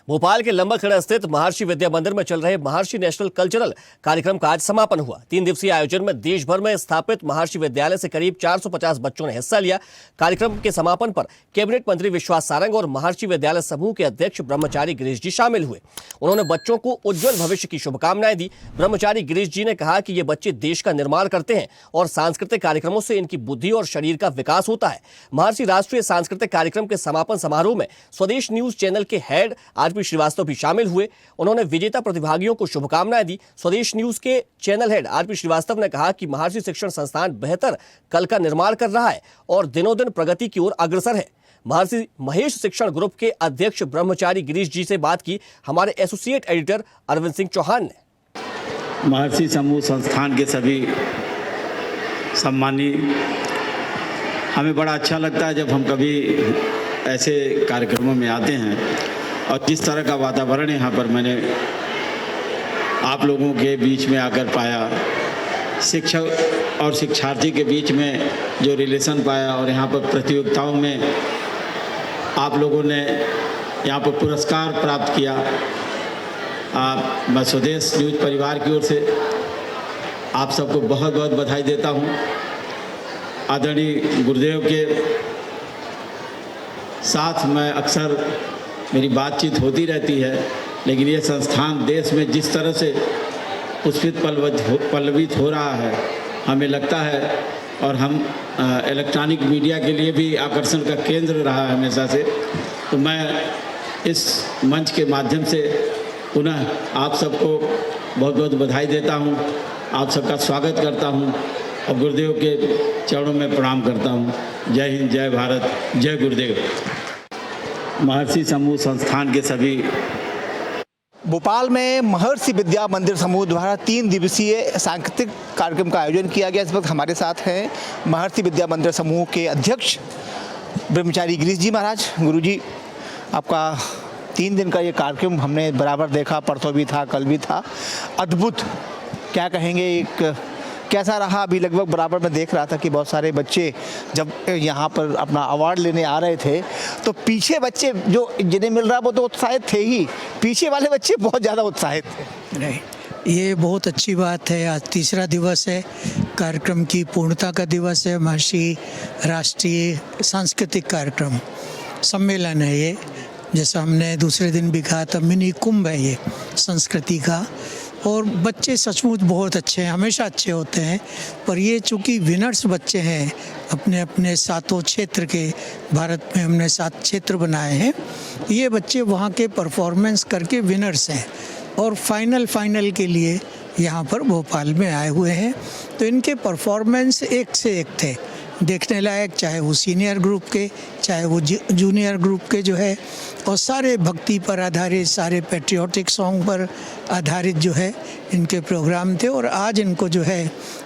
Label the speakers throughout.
Speaker 1: भोपाल के लंबा स्थित महर्षि विद्या मंदिर में चल रहे महर्षि नेशनल कल्चरल कार्यक्रम का आज समापन हुआ। 3 दिवसीय आयोजन में देश भर में स्थापित महर्षि विद्यालय से करीब 450 बच्चों ने हिस्सा लिया। कार्यक्रम के समापन पर कैबिनेट मंत्री विश्वास सारंग और महर्षि विद्यालय समूह के अध्यक्ष ब्रह्मचारी गिरीश जी शामिल हुए। उन्होंने बच्चों को उज्जवल भविष्य की शुभकामनाएं दी। ब्रह्मचारी गिरीश जी ने कहा कि ये बच्चे देश का निर्माण करते हैं और सांस्कृतिक कार्यक्रमों से इनकी बुद्धि और शरीर का विकास होता है। महर्षि राष्ट्रीय सांस्कृतिक कार्यक्रम के समापन समारोह में स्वदेश न्यूज चैनल के हेड आरपी श्रीवास्तव भी शामिल हुए। उन्होंने विजेता प्रतिभागियों को शुभकामनाएं दी। स्वदेश न्यूज के चैनल हेड आरपी श्रीवास्तव ने कहा कि महर्षि शिक्षण संस्थान बेहतर कल का निर्माण कर रहा है और दिनों दिन प्रगति की ओर अग्रसर है। महर्षि महेश शिक्षण ग्रुप के अध्यक्ष ब्रह्मचारी गिरीश जी से बात की हमारे एसोसिएट एडिटर अरविंद सिंह चौहान ने।
Speaker 2: महर्षि समूह संस्थान के सभी सम्मानी, हमें बड़ा अच्छा लगता है जब हम कभी ऐसे कार्यक्रमों में आते हैं और जिस तरह का वातावरण यहाँ पर मैंने आप लोगों के बीच में आकर पाया, शिक्षक और शिक्षार्थी के बीच में जो रिलेशन पाया और यहाँ पर प्रतियोगिताओं में आप लोगों ने यहाँ पर पुरस्कार प्राप्त किया। मैं स्वदेश न्यूज परिवार की ओर से आप सबको बहुत बहुत बधाई देता हूँ। आदरणीय गुरुदेव के साथ मैं अक्सर मेरी बातचीत होती रहती है, लेकिन ये संस्थान देश में जिस तरह से पुष्पित पल्लवित हो रहा है, हमें लगता है, और हम इलेक्ट्रॉनिक मीडिया के लिए भी आकर्षण का केंद्र रहा है हमेशा से। तो मैं इस मंच के माध्यम से पुनः आप सबको बहुत बहुत बधाई देता हूँ, आप सबका स्वागत करता हूँ और गुरुदेव के चरणों में प्रणाम करता हूँ। जय हिंद, जय भारत, जय गुरुदेव। महर्षि समूह संस्थान के सभी
Speaker 3: भोपाल में महर्षि विद्या मंदिर समूह द्वारा 3 दिवसीय सांस्कृतिक कार्यक्रम का आयोजन किया गया। इस वक्त हमारे साथ हैं महर्षि विद्या मंदिर समूह के अध्यक्ष ब्रह्मचारी गिरीश जी महाराज। गुरुजी, आपका 3 दिन का ये कार्यक्रम हमने बराबर देखा, परसों भी था, कल भी था, अद्भुत। क्या कहेंगे, एक कैसा रहा? अभी लगभग बराबर मैं देख रहा था कि बहुत सारे बच्चे जब यहाँ पर अपना अवार्ड लेने आ रहे थे तो पीछे बच्चे जो जिन्हें मिल रहा वो तो उत्साहित थे ही, पीछे वाले बच्चे बहुत ज़्यादा उत्साहित थे।
Speaker 4: नहीं, ये बहुत अच्छी बात है। आज तीसरा दिवस है, कार्यक्रम की पूर्णता का दिवस है। महर्षि राष्ट्रीय सांस्कृतिक कार्यक्रम सम्मेलन है ये, जैसा हमने दूसरे दिन भी कहा था, मिनी कुंभ है ये संस्कृति का। और बच्चे सचमुच बहुत अच्छे हैं, हमेशा अच्छे होते हैं, पर ये चूँकि विनर्स बच्चे हैं अपने अपने 7 क्षेत्र के, भारत में हमने 7 क्षेत्र बनाए हैं, ये बच्चे वहाँ के परफॉर्मेंस करके विनर्स हैं और फाइनल के लिए यहाँ पर भोपाल में आए हुए हैं। तो इनके परफॉर्मेंस एक से एक थे, देखने लायक, चाहे वो सीनियर ग्रुप के, चाहे वो जूनियर ग्रुप के जो है, और सारे भक्ति पर आधारित, सारे पैट्रियोटिक सॉन्ग पर आधारित जो है इनके प्रोग्राम थे। और आज इनको जो है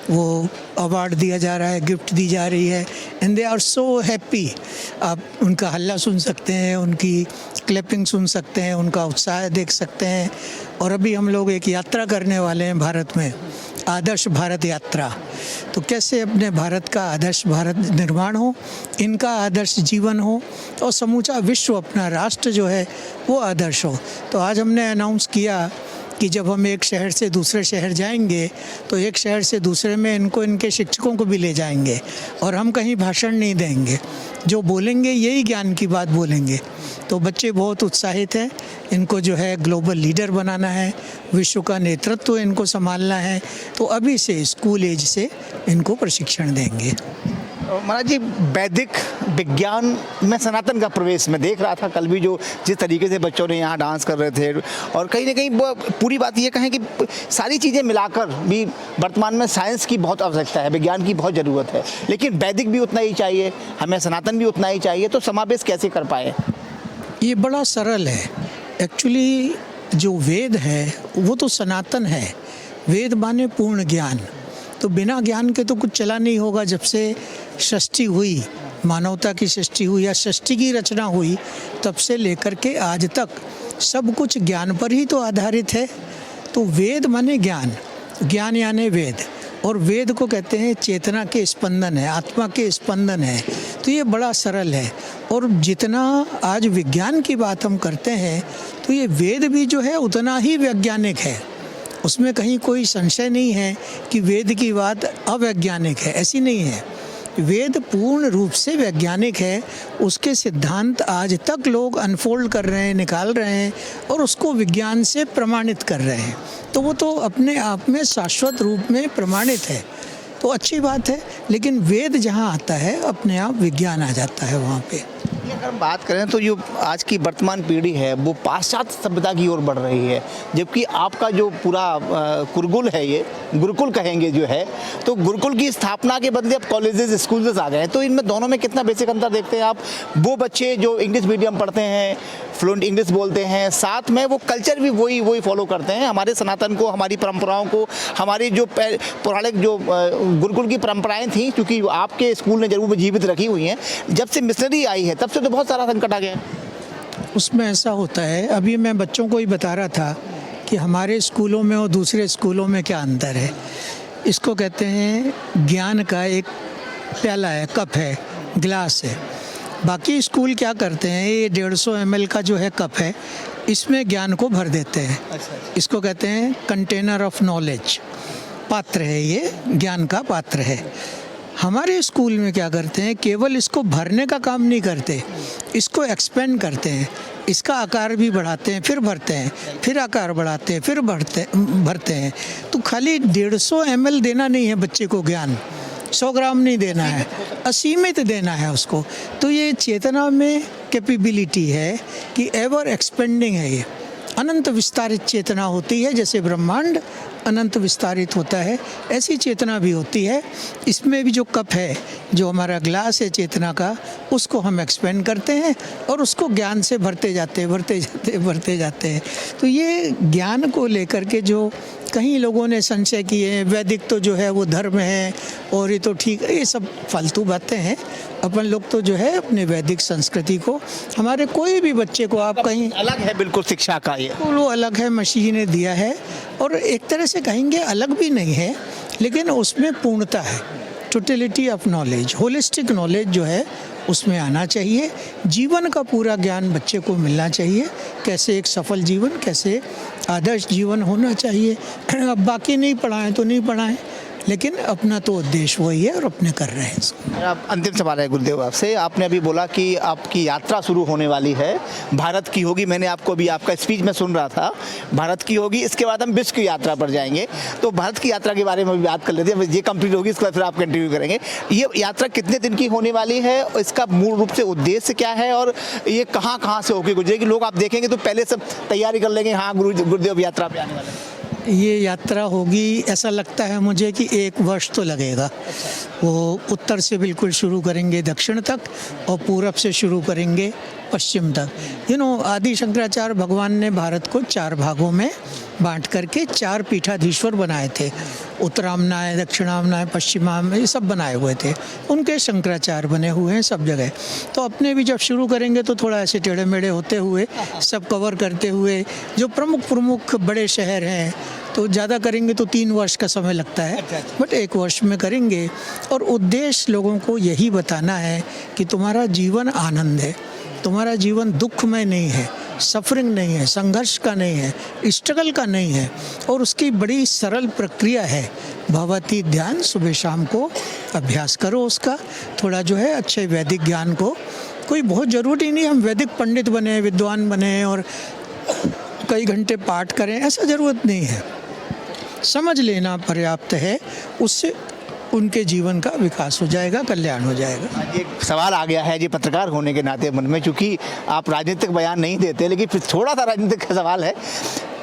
Speaker 4: वो अवार्ड दिया जा रहा है, गिफ्ट दी जा रही है, and they are so happy. आप उनका हल्ला सुन सकते हैं, उनकी क्लैपिंग सुन सकते हैं, उनका उत्साह देख सकते हैं। और अभी हम लोग एक यात्रा करने वाले हैं भारत में, आदर्श भारत यात्रा। तो कैसे अपने भारत का आदर्श भारत निर्माण हो, इनका आदर्श जीवन हो और समूचा विश्व, अपना राष्ट्र जो है वो आदर्श हो। तो आज हमने अनाउंस किया कि जब हम एक शहर से दूसरे शहर जाएंगे तो एक शहर से दूसरे में इनको, इनके शिक्षकों को भी ले जाएंगे और हम कहीं भाषण नहीं देंगे, जो बोलेंगे यही ज्ञान की बात बोलेंगे। तो बच्चे बहुत उत्साहित हैं, इनको जो है ग्लोबल लीडर बनाना है, विश्व का नेतृत्व इनको संभालना है। तो अभी से स्कूल एज से इनको प्रशिक्षण देंगे।
Speaker 3: महाराज जी, वैदिक विज्ञान में सनातन का प्रवेश मैं देख रहा था कल भी, जो जिस तरीके से बच्चों ने यहाँ डांस कर रहे थे, और कहीं ना कहीं पूरी बात ये कहें कि सारी चीज़ें मिलाकर भी वर्तमान में साइंस की बहुत आवश्यकता है, विज्ञान की बहुत ज़रूरत है, लेकिन वैदिक भी उतना ही चाहिए, हमें सनातन भी उतना ही चाहिए। तो समावेश कैसे कर पाए?
Speaker 4: ये बड़ा सरल है। एक्चुअली जो वेद है वो तो सनातन है। वेद माने पूर्ण ज्ञान, तो बिना ज्ञान के तो कुछ चला नहीं होगा। जब से सृष्टि हुई, मानवता की सृष्टि हुई या सृष्टि की रचना हुई, तब से लेकर के आज तक सब कुछ ज्ञान पर ही तो आधारित है। तो वेद माने ज्ञान, ज्ञान यानी वेद, और वेद को कहते हैं चेतना के स्पंदन है, आत्मा के स्पंदन है। तो ये बड़ा सरल है। और जितना आज विज्ञान की बात हम करते हैं तो ये वेद भी जो है उतना ही वैज्ञानिक है, उसमें कहीं कोई संशय नहीं है कि वेद की बात अवैज्ञानिक है, ऐसी नहीं है। वेद पूर्ण रूप से वैज्ञानिक है, उसके सिद्धांत आज तक लोग अनफोल्ड कर रहे हैं, निकाल रहे हैं और उसको विज्ञान से प्रमाणित कर रहे हैं। तो वो तो अपने आप में शाश्वत रूप में प्रमाणित है, तो अच्छी बात है। लेकिन वेद जहाँ आता है अपने आप विज्ञान आ जाता है वहाँ पे।
Speaker 3: अगर हम बात करें तो जो आज की वर्तमान पीढ़ी है वो पाश्चात्य सभ्यता की ओर बढ़ रही है, जबकि आपका जो पूरा गुरुकुल है, ये गुरुकुल कहेंगे जो है, तो गुरुकुल की स्थापना के बदले अब कॉलेजेस स्कूल्स आ गए हैं। तो इनमें दोनों में कितना बेसिक अंतर देखते हैं आप? वो बच्चे जो इंग्लिश मीडियम पढ़ते हैं, फ्लुएंट इंग्लिश बोलते हैं, साथ में वो कल्चर भी वही फॉलो करते हैं, हमारे सनातन को, हमारी परंपराओं को, हमारी जो पौराणिक जो गुरुकुल की परंपराएं थी, क्योंकि आपके स्कूल ने जरूर जीवित रखी हुई हैं। जब से मिशनरी आई है तब से तो बहुत सारा संकट आ गया है।
Speaker 4: उसमें ऐसा होता है, अभी मैं बच्चों को ही बता रहा था कि हमारे स्कूलों में और दूसरे स्कूलों में क्या अंतर है। इसको कहते हैं ज्ञान का एक प्याला है, कप है, गिलास है। बाकी स्कूल क्या करते हैं, ये 150 ml का जो है कप है, इसमें ज्ञान को भर देते हैं। इसको कहते हैं कंटेनर ऑफ नॉलेज, पात्र है, ये ज्ञान का पात्र है। हमारे स्कूल में क्या करते हैं, केवल इसको भरने का काम नहीं करते, इसको एक्सपेंड करते हैं, इसका आकार भी बढ़ाते हैं, फिर भरते हैं, फिर आकार बढ़ाते हैं, फिर भरते हैं। तो खाली 150 ml देना नहीं है बच्चे को ज्ञान, 100 ग्राम नहीं देना है, असीमित देना है उसको। तो ये चेतना में कैपेबिलिटी है कि एवर एक्सपेंडिंग है, ये अनंत विस्तारित चेतना होती है। जैसे ब्रह्मांड अनंत विस्तारित होता है, ऐसी चेतना भी होती है। इसमें भी जो कप है, जो हमारा ग्लास है चेतना का, उसको हम एक्सपेंड करते हैं और उसको ज्ञान से भरते जाते हैं। तो ये ज्ञान को लेकर के जो कहीं लोगों ने संशय किए हैं, वैदिक तो जो है वो धर्म है और ये तो ठीक है, ये सब फालतू बातें हैं। अपन लोग तो जो है अपने वैदिक संस्कृति को, हमारे कोई भी बच्चे को आप कहीं
Speaker 3: अलग है बिल्कुल शिक्षा का, ये
Speaker 4: वो अलग है, मसीह ने दिया है। और एक तरह से कहेंगे अलग भी नहीं है, लेकिन उसमें पूर्णता है, totality of knowledge, holistic knowledge जो है उसमें आना चाहिए। जीवन का पूरा ज्ञान बच्चे को मिलना चाहिए, कैसे एक सफल जीवन, कैसे आदर्श जीवन होना चाहिए। अब बाकी नहीं पढ़ाएं तो नहीं पढ़ाएं, लेकिन अपना तो उद्देश्य वही है और अपने कर रहे हैं इसको।
Speaker 3: मेरा अंतिम सवाल है गुरुदेव आपसे, आपने अभी बोला कि आपकी यात्रा शुरू होने वाली है, भारत की होगी। मैंने आपको अभी आपका स्पीच में सुन रहा था, भारत की होगी, इसके बाद हम विश्व की यात्रा पर जाएंगे। तो भारत की यात्रा के बारे में भी बात कर लेते हैं, ये कंप्लीट होगी, इसके बाद फिर आप कंटिन्यू करेंगे। ये यात्रा कितने दिन की होने वाली है, इसका मूल रूप से उद्देश्य क्या है और ये कहाँ से होकर गुजरेगी? लोग आप देखेंगे तो पहले सब तैयारी कर लेंगे, हाँ गुरुदेव यात्रा पे आने वाले हैं।
Speaker 4: ये यात्रा होगी, ऐसा लगता है मुझे कि 1 वर्ष तो लगेगा। वो उत्तर से बिल्कुल शुरू करेंगे दक्षिण तक और पूरब से शुरू करेंगे पश्चिम तक। आदि शंकराचार्य भगवान ने भारत को 4 भागों में बांट करके 4 पीठाधीश्वर बनाए थे। उत्तरामनाय, दक्षिणामनाय, पश्चिमामनाय, ये सब बनाए हुए थे, उनके शंकराचार्य बने हुए हैं सब जगह। तो अपने भी जब शुरू करेंगे तो थोड़ा ऐसे टेढ़े मेढ़े होते हुए, सब कवर करते हुए, जो प्रमुख बड़े शहर हैं, तो ज़्यादा करेंगे तो 3 वर्ष का समय लगता है, बट 1 वर्ष में करेंगे। और उद्देश्य लोगों को यही बताना है कि तुम्हारा जीवन आनंद है, तुम्हारा जीवन दुखमय नहीं है, सफरिंग नहीं है, संघर्ष का नहीं है, स्ट्रगल का नहीं है। और उसकी बड़ी सरल प्रक्रिया है, भगवती ध्यान, सुबह शाम को अभ्यास करो उसका। थोड़ा जो है अच्छे वैदिक ज्ञान को, कोई बहुत ज़रूरी नहीं हम वैदिक पंडित बने, विद्वान बने और कई घंटे पाठ करें, ऐसा ज़रूरत नहीं है। समझ लेना पर्याप्त है, उससे उनके जीवन का विकास हो जाएगा, कल्याण हो जाएगा।
Speaker 3: एक सवाल आ गया है जी पत्रकार होने के नाते मन में, चूँकि आप राजनीतिक बयान नहीं देते, लेकिन फिर थोड़ा सा राजनीतिक का सवाल है।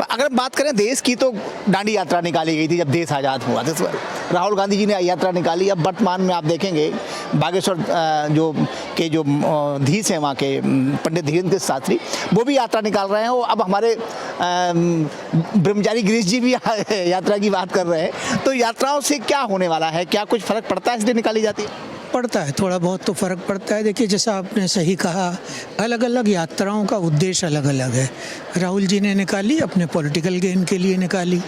Speaker 3: अगर हम बात करें देश की, तो दांडी यात्रा निकाली गई थी जब देश आज़ाद हुआ था, राहुल गांधी जी ने यात्रा निकाली। अब वर्तमान में आप देखेंगे बागेश्वर जो धीस हैं वहाँ के पंडित धीरेन्द्र शास्त्री, वो भी यात्रा निकाल रहे हैं। अब हमारे ब्रह्मचारी गिरीश जी भी यात्रा की बात कर रहे हैं। तो यात्राओं से क्या होने वाला है, क्या कुछ फर्क पड़ता है इसलिए निकाली जाती है?
Speaker 4: पड़ता है, थोड़ा बहुत तो फ़र्क पड़ता है। देखिए, जैसा आपने सही कहा, अलग अलग यात्राओं का उद्देश्य अलग अलग है। राहुल जी ने निकाली अपने पॉलिटिकल गेन के लिए निकाली,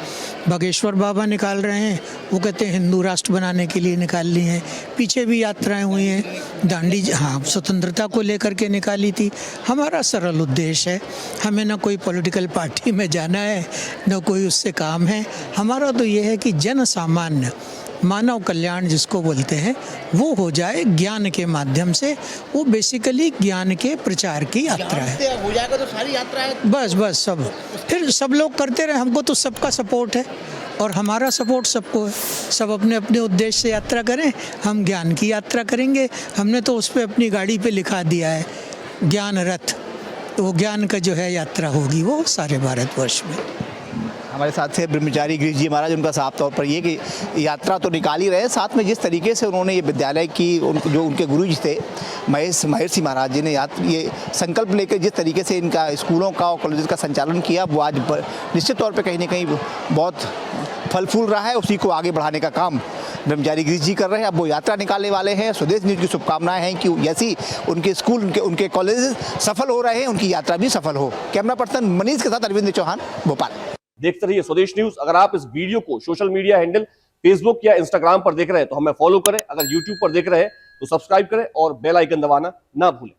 Speaker 4: बागेश्वर बाबा निकाल रहे हैं, वो कहते हैं हिंदू राष्ट्र बनाने के लिए निकाल ली हैं। पीछे भी यात्राएं हुई हैं, दांडी हाँ स्वतंत्रता को लेकर के निकाली थी। हमारा सरल उद्देश्य है, हमें ना कोई पॉलिटिकल पार्टी में जाना है, ना कोई उससे काम है। हमारा तो ये है कि जन सामान्य मानव कल्याण जिसको बोलते हैं वो हो जाए ज्ञान के माध्यम से। वो बेसिकली ज्ञान के प्रचार की यात्रा है।
Speaker 3: हो जाएगा तो सारी यात्राएं
Speaker 4: बस सब फिर सब लोग करते रहे, हमको तो सबका सपोर्ट है और हमारा सपोर्ट सबको है। सब अपने अपने उद्देश्य से यात्रा करें, हम ज्ञान की यात्रा करेंगे। हमने तो उस पर अपनी गाड़ी पे लिखा दिया है ज्ञान रथ, तो वो ज्ञान का जो है यात्रा होगी वो सारे भारतवर्ष में।
Speaker 3: हमारे साथ से ब्रह्मचारी गिरीश जी महाराज, उनका साफ तौर पर ये कि यात्रा तो निकाल ही रहे, साथ में जिस तरीके से उन्होंने ये विद्यालय की जो उनके गुरु जी थे महर्षि महाराज जी ने ये संकल्प लेकर जिस तरीके से इनका स्कूलों का और कॉलेज का संचालन किया, वो आज निश्चित तौर पर कहीं ना कहीं बहुत फल फूल रहा है। उसी को आगे बढ़ाने का काम ब्रह्मचारी गिरीश जी कर रहे हैं। अब वो यात्रा निकालने वाले हैं। स्वदेश न्यूज़ की शुभकामनाएं हैं कि जैसी उनके स्कूल उनके कॉलेज सफल हो रहे हैं, उनकी यात्रा भी सफल हो। कैमरा पर्सन मनीष के साथ अरविंद चौहान, भोपाल।
Speaker 1: देखते रहिए स्वदेश न्यूज। अगर आप इस वीडियो को सोशल मीडिया हैंडल फेसबुक या इंस्टाग्राम पर देख रहे हैं तो हमें फॉलो करें। अगर यूट्यूब पर देख रहे हैं तो सब्सक्राइब करें और बेल आइकन दबाना ना भूलें।